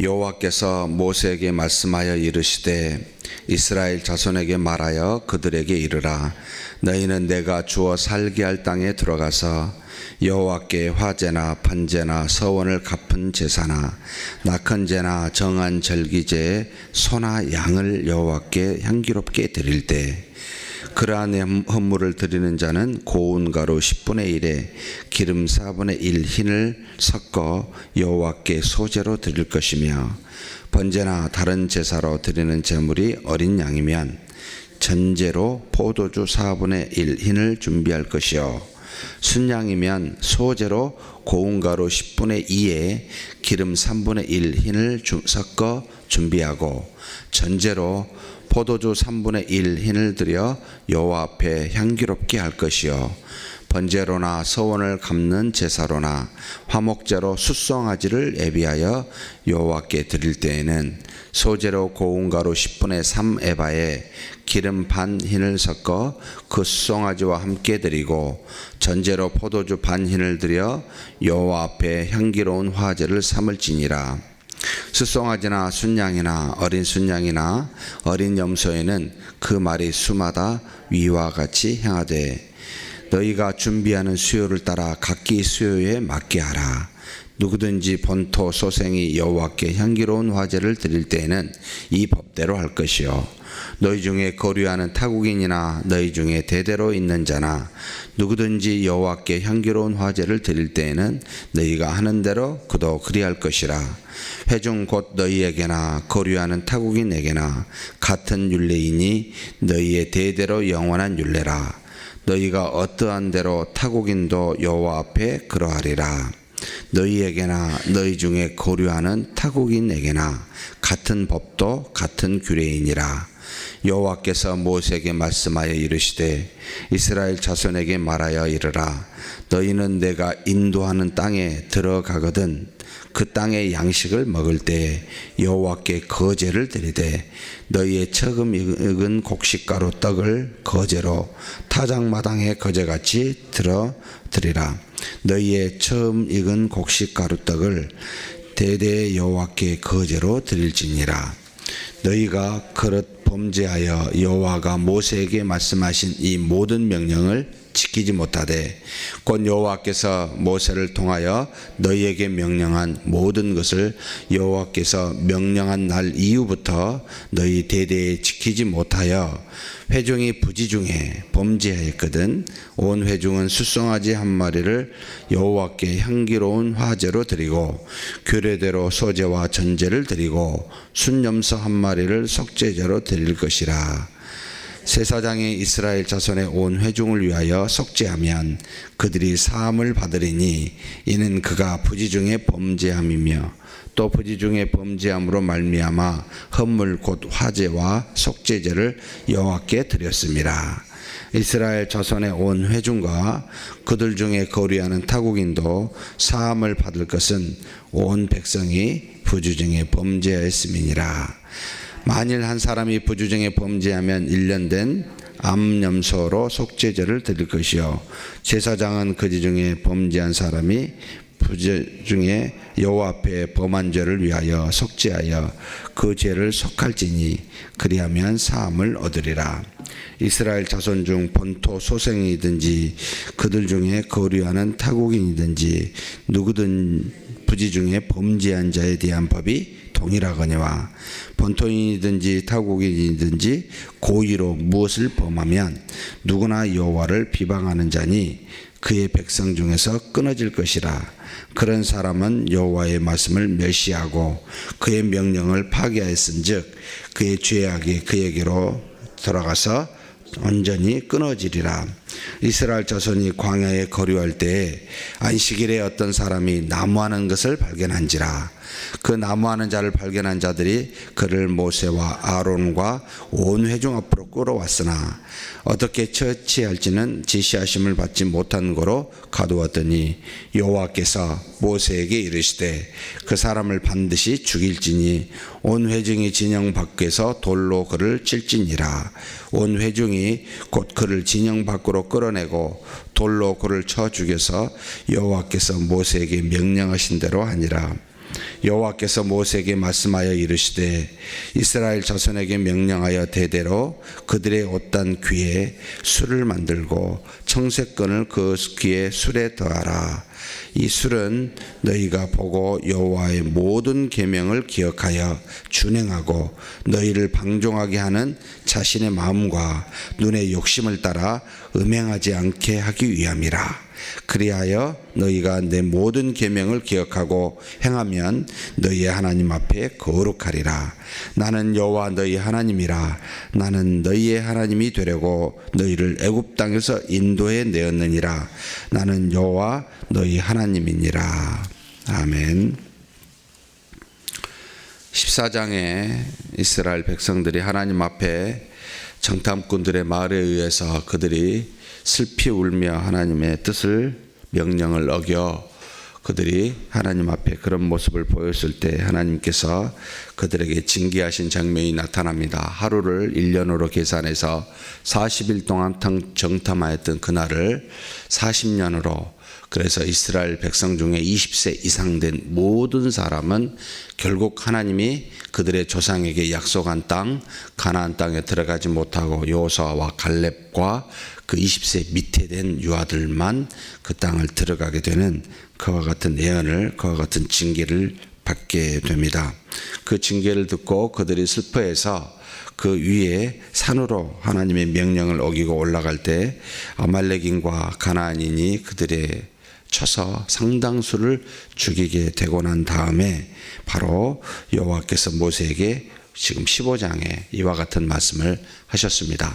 여호와께서 모세에게 말씀하여 이르시되 이스라엘 자손에게 말하여 그들에게 이르라. 너희는 내가 주어 살게 할 땅에 들어가서 여호와께 화제나 번제나 서원을 갚은 제사나 낙헌 제나 정한 절기제에 소나 양을 여호와께 향기롭게 드릴 때 그러한 헌물을 드리는 자는 고운 가루 10분의 1에 기름 4분의 1 흰을 섞어 여호와께 소제로 드릴 것이며, 번제나 다른 제사로 드리는 제물이 어린 양이면 전제로 포도주 4분의 1 흰을 준비할 것이요, 순양이면 소제로 고운 가루 10분의 2에 기름 3분의 1 흰을 섞어 준비하고, 전제로 포도주 3분의 1 흰을 들여 여호와 앞에 향기롭게 할 것이요, 번제로나 서원을 갚는 제사로나 화목제로 숫송아지를 예비하여 여호와께 드릴 때에는 소제로 고운 가루 10분의 3 에바에 기름 반 흰을 섞어 그 숫송아지와 함께 드리고, 전제로 포도주 반 흰을 들여 여호와 앞에 향기로운 화제를 삼을지니라. 숫송아지나 순양이나 어린 순양이나 어린 염소에는 그 말이 수마다 위와 같이 향하되, 너희가 준비하는 수요를 따라 각기 수요에 맞게 하라. 누구든지 본토 소생이 여호와께 향기로운 화제를 드릴 때에는 이 법대로 할 것이요, 너희 중에 거류하는 타국인이나 너희 중에 대대로 있는 자나 누구든지 여호와께 향기로운 화제를 드릴 때에는 너희가 하는 대로 그도 그리할 것이라. 회중 곧 너희에게나 거류하는 타국인에게나 같은 율례이니 너희의 대대로 영원한 율례라. 너희가 어떠한 대로 타국인도 여호와 앞에 그러하리라. 너희에게나 너희 중에 거류하는 타국인에게나 같은 법도 같은 규례이니라. 여호와께서 모세에게 말씀하여 이르시되 이스라엘 자손에게 말하여 이르라. 너희는 내가 인도하는 땅에 들어가거든 그 땅의 양식을 먹을 때에 여호와께 거제를 드리되, 너희의 처음 익은 곡식가루 떡을 거제로 타작마당에 거제같이 드리라. 너희의 처음 익은 곡식가루 떡을 대대 여호와께 거제로 드릴지니라. 너희가 그릇 범죄하여 여호와가 모세에게 말씀하신 이 모든 명령을 지키지 못하되, 곧 여호와께서 모세를 통하여 너희에게 명령한 모든 것을 여호와께서 명령한 날 이후부터 너희 대대에 지키지 못하여 회중이 부지 중에 범죄하였거든 온 회중은 숫송아지 한 마리를 여호와께 향기로운 화제로 드리고, 규례대로 소제와 전제를 드리고 순염소 한 마리를 속죄제로 드릴 것이라. 제사장이 이스라엘 자손의 온 회중을 위하여 속죄하면 그들이 사함을 받으리니, 이는 그가 부지 중에 범죄함이며 또 부지 중에 범죄함으로 말미암아 헌물 곧 화제와 속죄제를 여호와께 드렸습니다. 이스라엘 자손의 온 회중과 그들 중에 거류하는 타국인도 사함을 받을 것은 온 백성이 부지 중에 범죄하였음이니라. 만일 한 사람이 부주 중에 범죄하면 1년 된 암염소로 속죄제를 드릴 것이요, 제사장은 그지 중에 범죄한 사람이 부주 중에 여호와 앞에 범한 죄를 위하여 속죄하여 그 죄를 속할지니, 그리하면 사함을 얻으리라. 이스라엘 자손 중 본토 소생이든지 그들 중에 거류하는 타국인이든지 누구든 부지 중에 범죄한 자에 대한 법이 동일하거니와, 본토인이든지 타국인이든지 고의로 무엇을 범하면 누구나 여호와를 비방하는 자니 그의 백성 중에서 끊어질 것이라. 그런 사람은 여호와의 말씀을 멸시하고 그의 명령을 파괴하였은즉 그의 죄악이 그에게로 돌아가서 온전히 끊어지리라. 이스라엘 자손이 광야에 거류할 때에 안식일에 어떤 사람이 나무하는 것을 발견한지라. 그 나무하는 자를 발견한 자들이 그를 모세와 아론과 온 회중 앞으로 끌어왔으나 어떻게 처치할지는 지시하심을 받지 못한 거로 가두었더니, 여호와께서 모세에게 이르시되 그 사람을 반드시 죽일지니 온 회중이 진영 밖에서 돌로 그를 칠지니라. 온 회중이 곧 그를 진영 밖으로 끌어내고 돌로 그를 쳐 죽여서 여호와께서 모세에게 명령하신 대로 하니라. 여호와께서 모세에게 말씀하여 이르시되 이스라엘 자손에게 명령하여 대대로 그들의 옷단 귀에 술을 만들고 청색건을 그 귀에 술에 더하라. 이 술은 너희가 보고 여호와의 모든 계명을 기억하여 준행하고 너희를 방종하게 하는 자신의 마음과 눈의 욕심을 따라 음행하지 않게 하기 위함이라. 그리하여 너희가 내 모든 계명을 기억하고 행하면 너희의 하나님 앞에 거룩하리라. 나는 여호와 너희 하나님이라. 나는 너희의 하나님이 되려고 너희를 애굽 땅에서 인도해 내었느니라. 나는 여호와 너희 하나님이니라. 아멘. 14장에 이스라엘 백성들이 하나님 앞에 정탐꾼들의 말에 의해서 그들이 슬피 울며 하나님의 뜻을 명령을 어겨 그들이 하나님 앞에 그런 모습을 보였을 때 하나님께서 그들에게 징계하신 장면이 나타납니다. 하루를 1년으로 계산해서 40일 동안 정탐하였던 그날을 40년으로, 그래서 이스라엘 백성 중에 20세 이상 된 모든 사람은 결국 하나님이 그들의 조상에게 약속한 땅 가나안 땅에 들어가지 못하고 여호수아와 갈렙과 그 20세 밑에 된 유아들만 그 땅을 들어가게 되는 그와 같은 예언을, 그와 같은 징계를 받게 됩니다. 그 징계를 듣고 그들이 슬퍼해서 그 위에 산으로 하나님의 명령을 어기고 올라갈 때 아말렉인과 가나안인이 그들의 쳐서 상당수를 죽이게 되고 난 다음에 바로 여호와께서 모세에게 지금 15장에 이와 같은 말씀을 하셨습니다.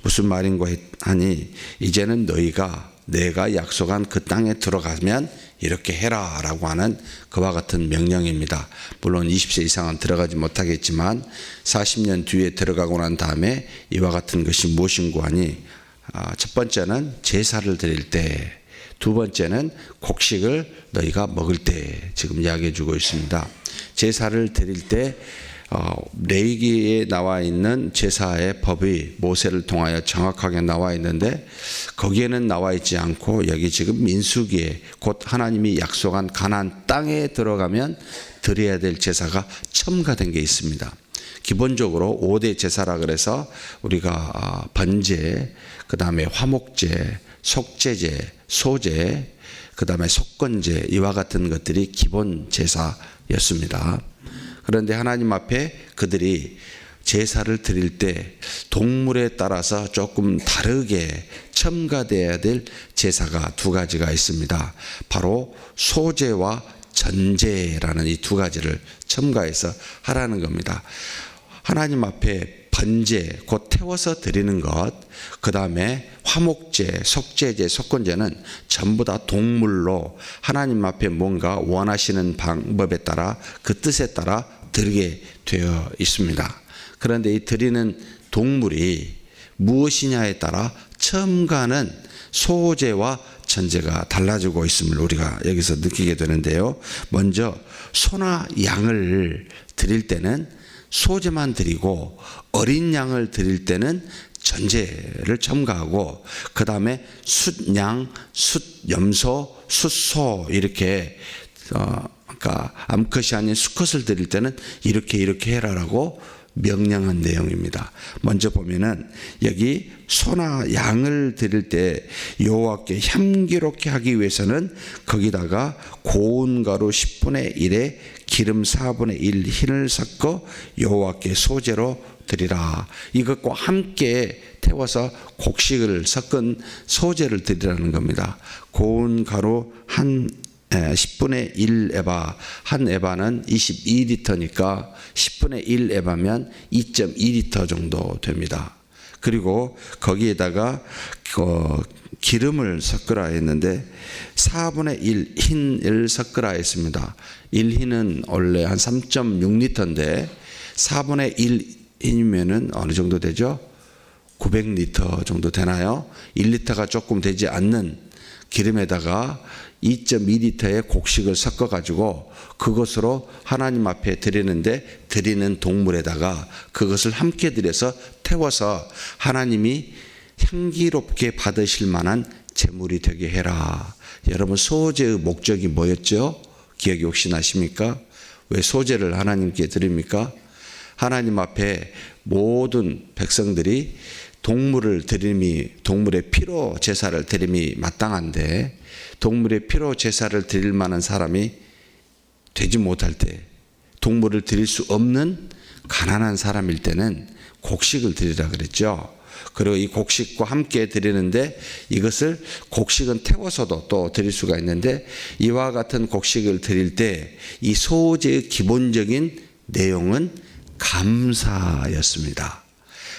무슨 말인가 하니 이제는 너희가 내가 약속한 그 땅에 들어가면 이렇게 해라 라고 하는 그와 같은 명령입니다. 물론 20세 이상은 들어가지 못하겠지만 40년 뒤에 들어가고 난 다음에 이와 같은 것이 무엇인고 하니 첫 번째는 제사를 드릴 때, 두 번째는 곡식을 너희가 먹을 때 지금 이야기해 주고 있습니다. 제사를 드릴 때 레위기에 나와 있는 제사의 법이 모세를 통하여 정확하게 나와 있는데 거기에는 나와 있지 않고 여기 지금 민수기에 곧 하나님이 약속한 가나안 땅에 들어가면 드려야 될 제사가 첨가된 게 있습니다. 기본적으로 5대 제사라 그래서 우리가 번제, 그 다음에 화목제, 속죄제, 소제, 그 다음에 속건제, 이와 같은 것들이 기본 제사였습니다. 그런데 하나님 앞에 그들이 제사를 드릴 때 동물에 따라서 조금 다르게 첨가되어야 될 제사가 두 가지가 있습니다. 바로 소제와 전제라는 이 두 가지를 첨가해서 하라는 겁니다. 하나님 앞에 번제, 곧 태워서 드리는 것, 그 다음에 화목제, 속죄제, 속건제는 전부 다 동물로 하나님 앞에 뭔가 원하시는 방법에 따라 그 뜻에 따라 드리게 되어 있습니다. 그런데 이 드리는 동물이 무엇이냐에 따라 첨가는 소제와 전제가 달라지고 있음을 우리가 여기서 느끼게 되는데요. 먼저 소나 양을 드릴 때는 소제만 드리고 어린 양을 드릴 때는 전제를 첨가하고 그 다음에 숫양, 숫염소, 숫소 이렇게 그러니까 암컷이 아닌 수컷을 드릴 때는 이렇게 해라라고 명령한 내용입니다. 먼저 보면은 여기 소나 양을 드릴 때 여호와께 향기롭게 하기 위해서는 거기다가 고운 가루 10분의 1에 기름 4분의 1 흰을 섞어 여호와께 소제로 드리라. 이것과 함께 태워서 곡식을 섞은 소제를 드리라는 겁니다. 고운 가루 10분의 1 에바, 한 에바는 22리터니까 10분의 1 에바면 2.2리터 정도 됩니다. 그리고 거기에다가 기름을 섞으라 했는데 4분의 1 흰을 섞으라 했습니다. 1흰은 원래 한 3.6리터인데 4분의 1 흰이면은 어느 정도 되죠? 900리터 정도 되나요? 1리터가 조금 되지 않는 기름에다가 2.2리터의 곡식을 섞어 가지고 그것으로 하나님 앞에 드리는데 드리는 동물에다가 그것을 함께 드려서 태워서 하나님이 향기롭게 받으실 만한 제물이 되게 해라. 여러분 소제의 목적이 뭐였죠? 기억이 혹시 나십니까? 왜 소제를 하나님께 드립니까? 하나님 앞에 모든 백성들이 동물의 피로 제사를 드림이 마땅한데, 동물의 피로 제사를 드릴 만한 사람이 되지 못할 때, 동물을 드릴 수 없는 가난한 사람일 때는 곡식을 드리라 그랬죠. 그리고 이 곡식과 함께 드리는데, 이것을 곡식은 태워서도 또 드릴 수가 있는데, 이와 같은 곡식을 드릴 때 이 소제의 기본적인 내용은 감사였습니다.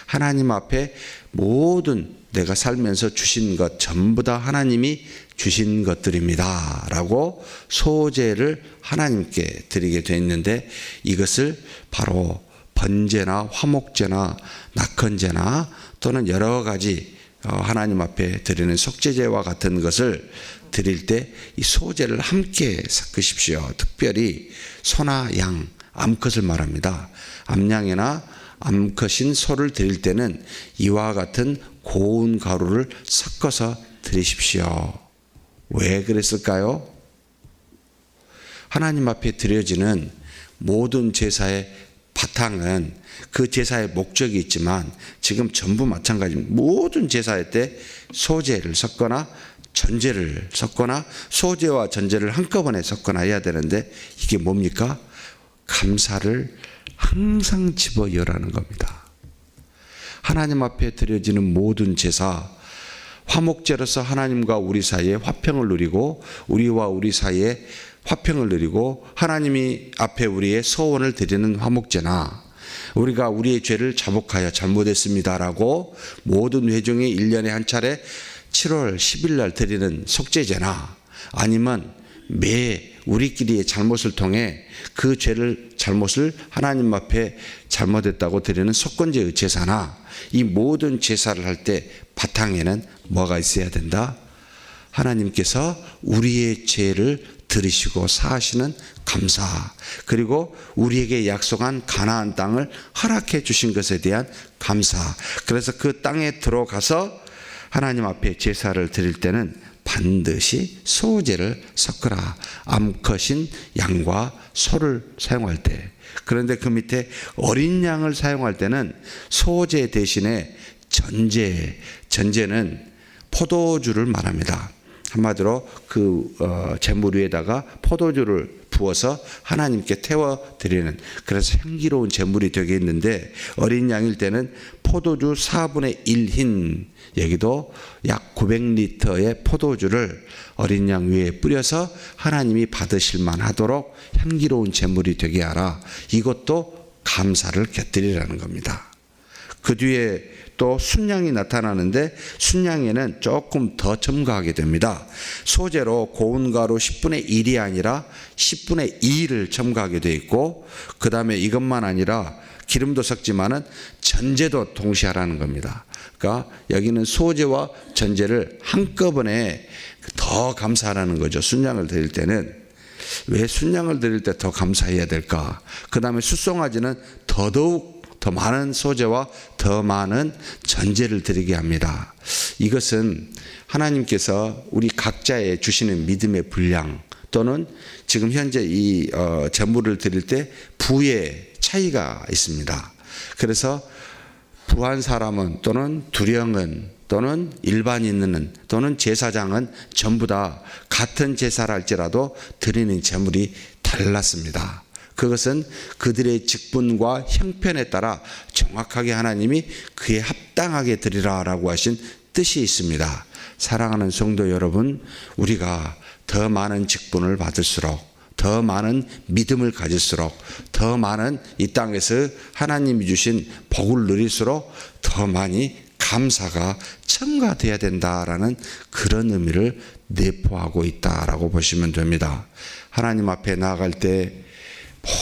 하나님 앞에 모든 내가 살면서 주신 것 전부 다 하나님이 주신 것들입니다 라고 소제를 하나님께 드리게 되었는데, 이것을 바로 번제나 화목제나 낙헌제나 또는 여러 가지 하나님 앞에 드리는 속죄제와 같은 것을 드릴 때 이 소제를 함께 섞으십시오. 특별히 소나 양, 암컷을 말합니다. 암양이나 암컷인 소를 드릴 때는 이와 같은 고운 가루를 섞어서 드리십시오. 왜 그랬을까요? 하나님 앞에 드려지는 모든 제사의 바탕은 그 제사의 목적이 있지만, 지금 전부 마찬가지입니다. 모든 제사의 때 소제를 섞거나 전제를 섞거나 소제와 전제를 한꺼번에 섞거나 해야 되는데, 이게 뭡니까? 감사를 항상 집어넣으라는 겁니다. 하나님 앞에 드려지는 모든 제사, 화목제로서 하나님과 우리 사이에 화평을 누리고, 우리와 우리 사이에 화평을 누리고 하나님이 앞에 우리의 소원을 드리는 화목제나, 우리가 우리의 죄를 자복하여 잘못했습니다라고 모든 회중이 1년에 한 차례 7월 10일 날 드리는 속죄제나, 아니면 매 우리끼리의 잘못을 통해 그 잘못을 하나님 앞에 잘못했다고 드리는 속건제의 제사나, 이 모든 제사를 할 때 바탕에는 뭐가 있어야 된다? 하나님께서 우리의 죄를 들으시고 사하시는 감사, 그리고 우리에게 약속한 가나안 땅을 허락해 주신 것에 대한 감사. 그래서 그 땅에 들어가서 하나님 앞에 제사를 드릴 때는 반드시 소제를 섞으라. 암컷인 양과 소를 사용할 때. 그런데 그 밑에 어린 양을 사용할 때는 소제 대신에 전제는 포도주를 말합니다. 한마디로 그 제물 위에다가 포도주를 부어서 하나님께 태워드리는, 그래서 향기로운 제물이 되겠는데, 어린 양일 때는 포도주 4분의 1흰, 여기도 약 900리터의 포도주를 어린 양 위에 뿌려서 하나님이 받으실 만하도록 향기로운 제물이 되게 하라. 이것도 감사를 곁들이라는 겁니다. 그 뒤에 또 순양이 나타나는데, 순양에는 조금 더 첨가하게 됩니다. 소제로 고운 가루 10분의 1이 아니라 10분의 2를 첨가하게 되어 있고, 그 다음에 이것만 아니라 기름도 섞지만은 전제도 동시에 하라는 겁니다. 그러니까 여기는 소제와 전제를 한꺼번에 더 감사하라는 거죠. 순양을 드릴 때는. 왜 순양을 드릴 때 더 감사해야 될까? 그 다음에 숫송아지는 더더욱 더 많은 소제와 더 많은 전제를 드리게 합니다. 이것은 하나님께서 우리 각자에 주시는 믿음의 분량, 또는 지금 현재 이 제물을 드릴 때 부의 차이가 있습니다. 그래서 부한 사람은, 또는 두령은, 또는 일반인은, 또는 제사장은 전부 다 같은 제사를 할지라도 드리는 제물이 달랐습니다. 그것은 그들의 직분과 형편에 따라 정확하게 하나님이 그에 합당하게 드리라라고 하신 뜻이 있습니다. 사랑하는 성도 여러분, 우리가 더 많은 직분을 받을수록, 더 많은 믿음을 가질수록, 더 많은 이 땅에서 하나님이 주신 복을 누릴수록 더 많이 감사가 첨가돼야 된다라는 그런 의미를 내포하고 있다라고 보시면 됩니다. 하나님 앞에 나아갈 때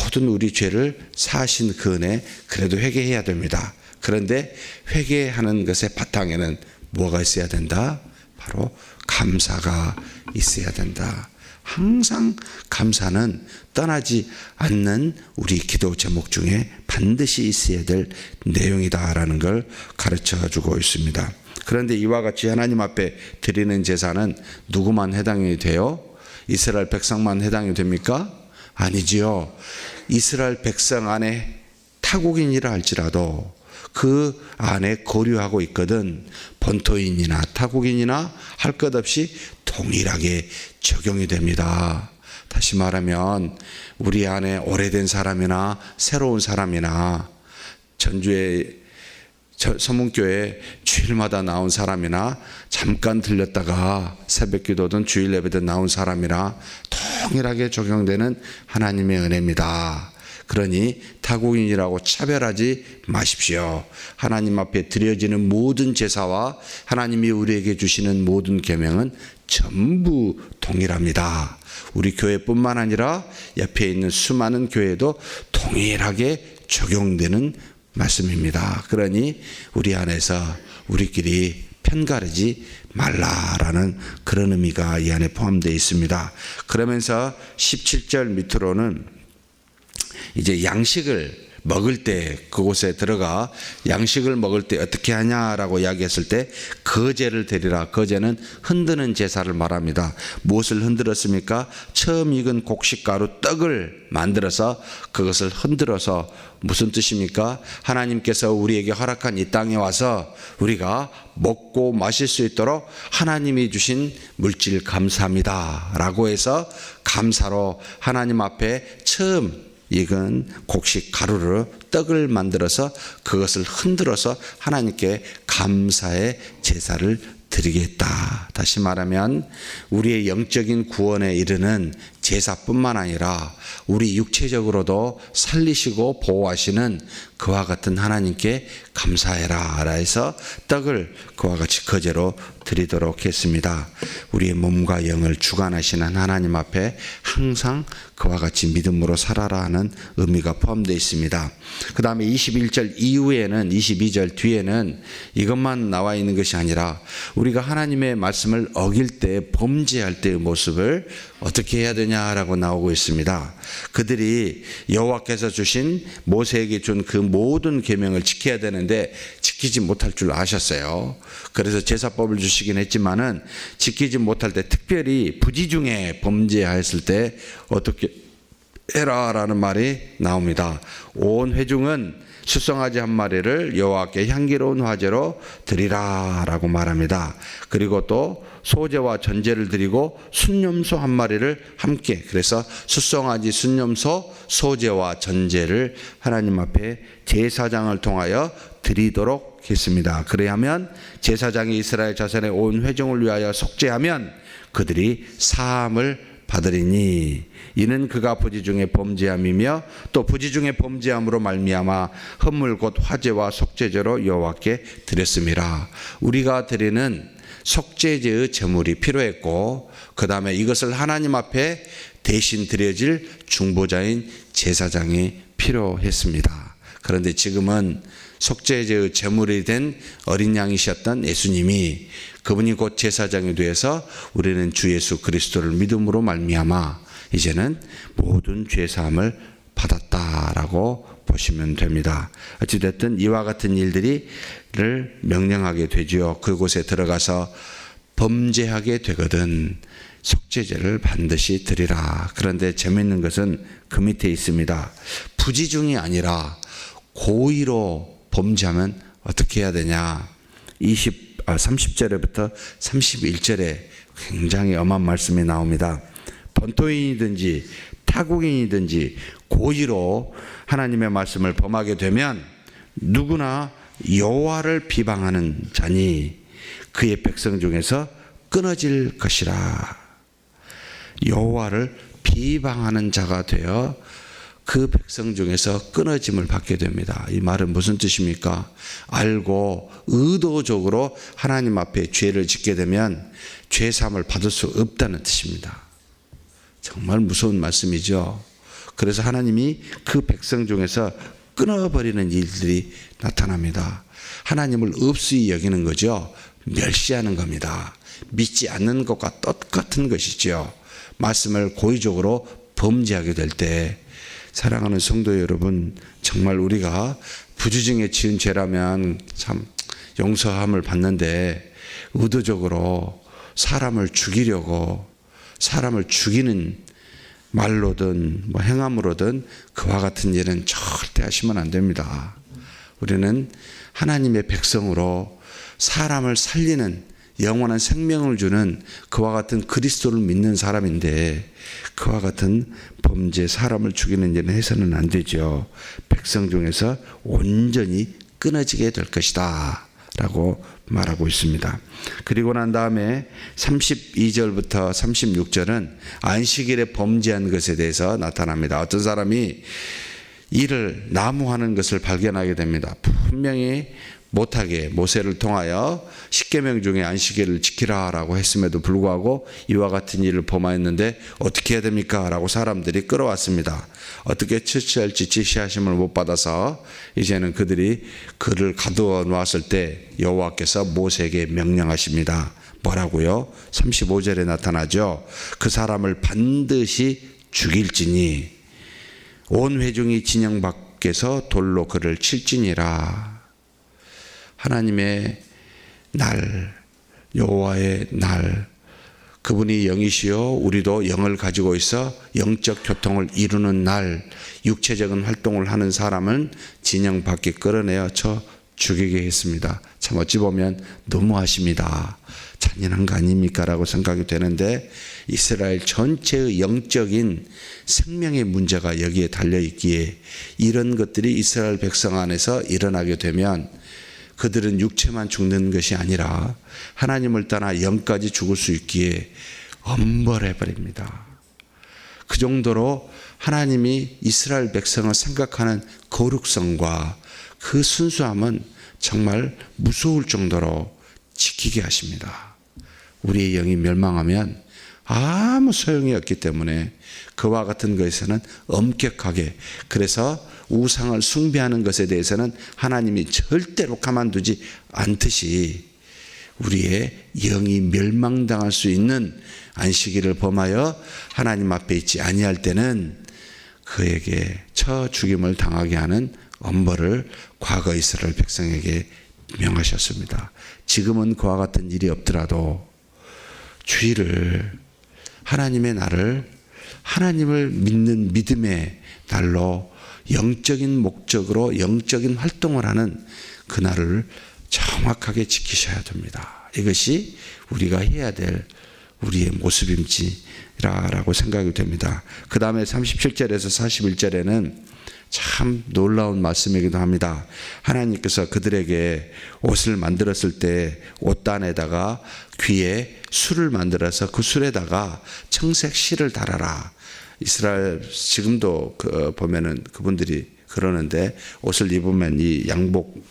모든 우리 죄를 사하신 그 은혜, 그래도 회개해야 됩니다. 그런데 회개하는 것의 바탕에는 뭐가 있어야 된다? 바로 감사가 있어야 된다. 항상 감사는 떠나지 않는 우리 기도 제목 중에 반드시 있어야 될 내용이다라는 걸 가르쳐 주고 있습니다. 그런데 이와 같이 하나님 앞에 드리는 제사는 누구만 해당이 돼요? 이스라엘 백성만 해당이 됩니까? 아니지요. 이스라엘 백성 안에 타국인이라 할지라도 그 안에 거류하고 있거든 본토인이나 타국인이나 할 것 없이 동일하게 적용이 됩니다. 다시 말하면 우리 안에 오래된 사람이나 새로운 사람이나 전주에 서문교회 주일마다 나온 사람이나 잠깐 들렸다가 새벽기도든 주일 예배든 나온 사람이나 동일하게 적용되는 하나님의 은혜입니다. 그러니 타국인이라고 차별하지 마십시오. 하나님 앞에 드려지는 모든 제사와 하나님이 우리에게 주시는 모든 계명은 전부 동일합니다. 우리 교회뿐만 아니라 옆에 있는 수많은 교회도 동일하게 적용되는 말씀입니다. 그러니 우리 안에서 우리끼리 편가르지 말라라는 그런 의미가 이 안에 포함되어 있습니다. 그러면서 17절 밑으로는 이제 양식을 먹을 때 그곳에 들어가 양식을 먹을 때 어떻게 하냐라고 이야기했을 때 거제를 드리라. 거제는 흔드는 제사를 말합니다. 무엇을 흔들었습니까? 처음 익은 곡식가루 떡을 만들어서 그것을 흔들어서 무슨 뜻입니까? 하나님께서 우리에게 허락한 이 땅에 와서 우리가 먹고 마실 수 있도록 하나님이 주신 물질 감사합니다 라고 해서 감사로 하나님 앞에 처음 익은 곡식 가루로 떡을 만들어서 그것을 흔들어서 하나님께 감사의 제사를 드리겠다. 다시 말하면 우리의 영적인 구원에 이르는 제사뿐만 아니라 우리 육체적으로도 살리시고 보호하시는 그와 같은 하나님께 감사해라 해서 떡을 그와 같이 거제로 드리도록 했습니다. 우리의 몸과 영을 주관하시는 하나님 앞에 항상 그와 같이 믿음으로 살아라 하는 의미가 포함되어 있습니다. 그 다음에 21절 이후에는 22절 뒤에는 이것만 나와 있는 것이 아니라 우리가 하나님의 말씀을 어길 때 범죄할 때의 모습을 어떻게 해야 되냐라고 나오고 있습니다. 그들이 여호와께서 주신 모세에게 준 그 모든 계명을 지켜야 되는데 지키지 못할 줄 아셨어요. 그래서 제사법을 주시긴 했지만은 지키지 못할 때 특별히 부지 중에 범죄하였을 때 어떻게 해라라는 말이 나옵니다. 온 회중은 수송아지 한 마리를 여호와께 향기로운 화제로 드리라라고 말합니다. 그리고 또 소제와 전제를 드리고 순념소 한 마리를 함께, 그래서 수송아지, 순념소, 소제와 전제를 하나님 앞에 제사장을 통하여 드리도록 했습니다. 그래야만 제사장이 이스라엘 자손의 온 회중을 위하여 속죄하면 그들이 사함을 받으리니 이는 그가 부지 중에 범죄함이며 또 부지 중에 범죄함으로 말미암아 헌물 곧 화제와 속죄제로 여호와께 드렸음이라. 우리가 드리는 속죄제의 제물이 필요했고 그 다음에 이것을 하나님 앞에 대신 드려질 중보자인 제사장이 필요했습니다. 그런데 지금은 속죄제의 제물이 된 어린 양이셨던 예수님이 그분이 곧 제사장이 되어서 우리는 주 예수 그리스도를 믿음으로 말미암아 이제는 모든 죄사함을 받았다라고 보시면 됩니다. 어찌됐든 이와 같은 일들을 명령하게 되지요. 그곳에 들어가서 범죄하게 되거든 속죄제를 반드시 드리라. 그런데 재미있는 것은 그 밑에 있습니다. 부지중이 아니라 고의로 범죄하면 어떻게 해야 되냐. 30절에부터 31절에 굉장히 엄한 말씀이 나옵니다. 본토인이든지 타국인이든지 고의로 하나님의 말씀을 범하게 되면 누구나 여호와를 비방하는 자니 그의 백성 중에서 끊어질 것이라. 여호와를 비방하는 자가 되어 그 백성 중에서 끊어짐을 받게 됩니다. 이 말은 무슨 뜻입니까? 알고 의도적으로 하나님 앞에 죄를 짓게 되면 죄사함을 받을 수 없다는 뜻입니다. 정말 무서운 말씀이죠. 그래서 하나님이 그 백성 중에서 끊어버리는 일들이 나타납니다. 하나님을 없이 여기는 거죠. 멸시하는 겁니다. 믿지 않는 것과 똑같은 것이죠. 말씀을 고의적으로 범죄하게 될 때, 사랑하는 성도 여러분, 정말 우리가 부주중에 지은 죄라면 참 용서함을 받는데 의도적으로 사람을 죽이려고 사람을 죽이는 말로든 뭐 행함으로든 그와 같은 일은 절대 하시면 안 됩니다. 우리는 하나님의 백성으로 사람을 살리는 영원한 생명을 주는 그와 같은 그리스도를 믿는 사람인데 그와 같은 범죄 사람을 죽이는 일은 해서는 안 되죠. 백성 중에서 온전히 끊어지게 될 것이다 라고 말하고 있습니다. 그리고 난 다음에 32절부터 36절은 안식일에 범죄한 것에 대해서 나타납니다. 어떤 사람이 이를 나무하는 것을 발견하게 됩니다. 분명히 못하게 모세를 통하여 십계명 중에 안식일을 지키라라고 했음에도 불구하고 이와 같은 일을 범하였는데 어떻게 해야 됩니까? 라고 사람들이 끌어왔습니다. 어떻게 처치할지 지시하심을 못 받아서 이제는 그들이 그를 가두어 놓았을 때 여호와께서 모세에게 명령하십니다. 뭐라고요? 35절에 나타나죠. 그 사람을 반드시 죽일지니 온 회중이 진영 밖에서 돌로 그를 칠지니라. 하나님의 날, 여호와의 날, 그분이 영이시요 우리도 영을 가지고 있어 영적 교통을 이루는 날, 육체적인 활동을 하는 사람은 진영 밖에 끌어내어 쳐 죽이게 했습니다. 참 어찌 보면 너무하십니다. 잔인한 거 아닙니까? 라고 생각이 되는데 이스라엘 전체의 영적인 생명의 문제가 여기에 달려있기에 이런 것들이 이스라엘 백성 안에서 일어나게 되면 그들은 육체만 죽는 것이 아니라 하나님을 떠나 영까지 죽을 수 있기에 엄벌해버립니다. 그 정도로 하나님이 이스라엘 백성을 생각하는 거룩성과 그 순수함은 정말 무서울 정도로 지키게 하십니다. 우리의 영이 멸망하면 아무 소용이 없기 때문에 그와 같은 것에서는 엄격하게, 그래서 우상을 숭배하는 것에 대해서는 하나님이 절대로 가만두지 않듯이 우리의 영이 멸망당할 수 있는 안식일을 범하여 하나님 앞에 있지 아니할 때는 그에게 쳐 죽임을 당하게 하는 엄벌을 과거 이스라엘 백성에게 명하셨습니다. 지금은 그와 같은 일이 없더라도 주일을, 하나님의 날을 하나님을 믿는 믿음의 날로 영적인 목적으로 영적인 활동을 하는 그 날을 정확하게 지키셔야 됩니다. 이것이 우리가 해야 될 우리의 모습임지라고 생각이 됩니다. 그 다음에 37절에서 41절에는 참 놀라운 말씀이기도 합니다. 하나님께서 그들에게 옷을 만들었을 때 옷단에다가 귀에 술을 만들어서 그 술에다가 청색 실을 달아라. 이스라엘 지금도 보면은 그분들이 그러는데 옷을 입으면 이 양복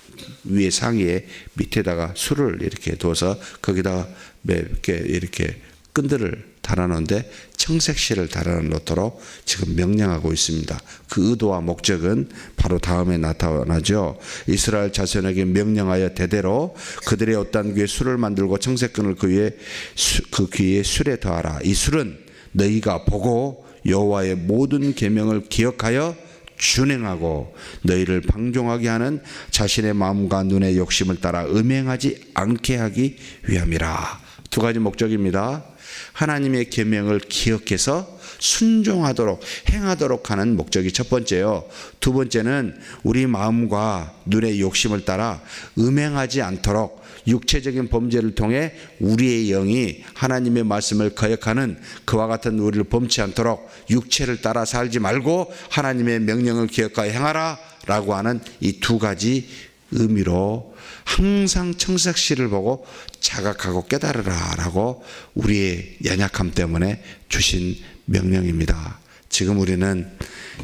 위에 상의에 밑에다가 술을 이렇게 둬서 거기다가 몇 개 이렇게 끈들을 달아놓는데 청색실을 달아놓도록 지금 명령하고 있습니다. 그 의도와 목적은 바로 다음에 나타나죠. 이스라엘 자손에게 명령하여 대대로 그들의 옷단 귀에 술을 만들고 청색끈을 그 귀에 술에 더하라. 이 술은 너희가 보고 여호와의 모든 계명을 기억하여 준행하고 너희를 방종하게 하는 자신의 마음과 눈의 욕심을 따라 음행하지 않게 하기 위함이라. 두 가지 목적입니다. 하나님의 계명을 기억해서 순종하도록 행하도록 하는 목적이 첫 번째요. 두 번째는 우리 마음과 눈의 욕심을 따라 음행하지 않도록 육체적인 범죄를 통해 우리의 영이 하나님의 말씀을 거역하는 그와 같은 우리를 범치 않도록 육체를 따라 살지 말고 하나님의 명령을 기억하여 행하라 라고 하는 이 두 가지 의미로 항상 청색실을 보고 자각하고 깨달으라 라고 우리의 연약함 때문에 주신 명령입니다. 지금 우리는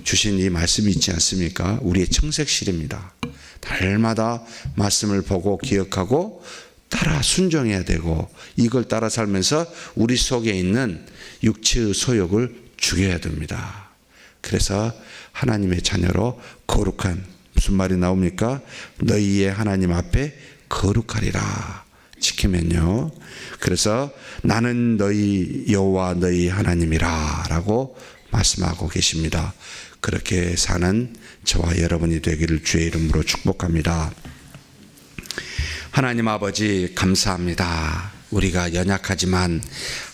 주신 이 말씀이 있지 않습니까? 우리의 청색실입니다. 날마다 말씀을 보고 기억하고 따라 순종해야 되고 이걸 따라 살면서 우리 속에 있는 육체의 소욕을 죽여야 됩니다. 그래서 하나님의 자녀로 거룩한, 무슨 말이 나옵니까? 너희의 하나님 앞에 거룩하리라 지키면요. 그래서 나는 너희 여호와 너희 하나님이라 라고 말씀하고 계십니다. 그렇게 사는 저와 여러분이 되기를 주의 이름으로 축복합니다. 하나님 아버지 감사합니다. 우리가 연약하지만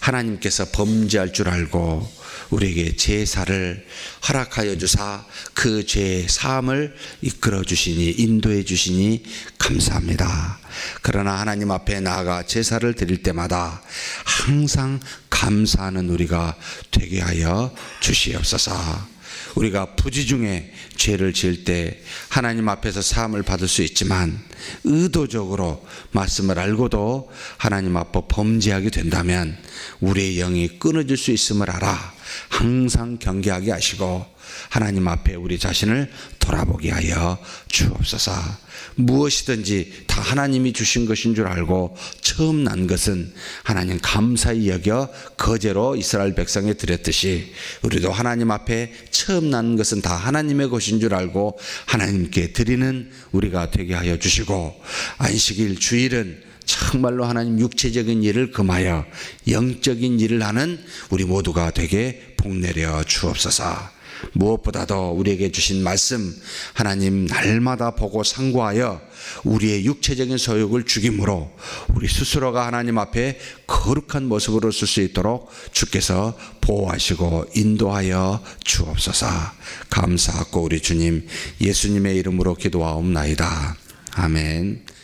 하나님께서 범죄할 줄 알고 우리에게 제사를 허락하여 주사 그 죄의 사함을 이끌어 주시니 인도해 주시니 감사합니다. 그러나 하나님 앞에 나아가 제사를 드릴 때마다 항상 감사하는 우리가 되게 하여 주시옵소서. 우리가 부지중에 죄를 지을 때 하나님 앞에서 사함을 받을 수 있지만 의도적으로 말씀을 알고도 하나님 앞에 범죄하게 된다면 우리의 영이 끊어질 수 있음을 알아 항상 경계하게 하시고 하나님 앞에 우리 자신을 돌아보게 하여 주옵소서. 무엇이든지 다 하나님이 주신 것인 줄 알고 처음 난 것은 하나님 감사히 여겨 거제로 이스라엘 백성에 드렸듯이 우리도 하나님 앞에 처음 난 것은 다 하나님의 것인 줄 알고 하나님께 드리는 우리가 되게 하여 주시고, 안식일 주일은 정말로 하나님 육체적인 일을 금하여 영적인 일을 하는 우리 모두가 되게 복내려 주옵소서. 무엇보다도 우리에게 주신 말씀 하나님 날마다 보고 상고하여 우리의 육체적인 소욕을 죽임으로 우리 스스로가 하나님 앞에 거룩한 모습으로 쓸 수 있도록 주께서 보호하시고 인도하여 주옵소서. 감사하고 우리 주님 예수님의 이름으로 기도하옵나이다. 아멘.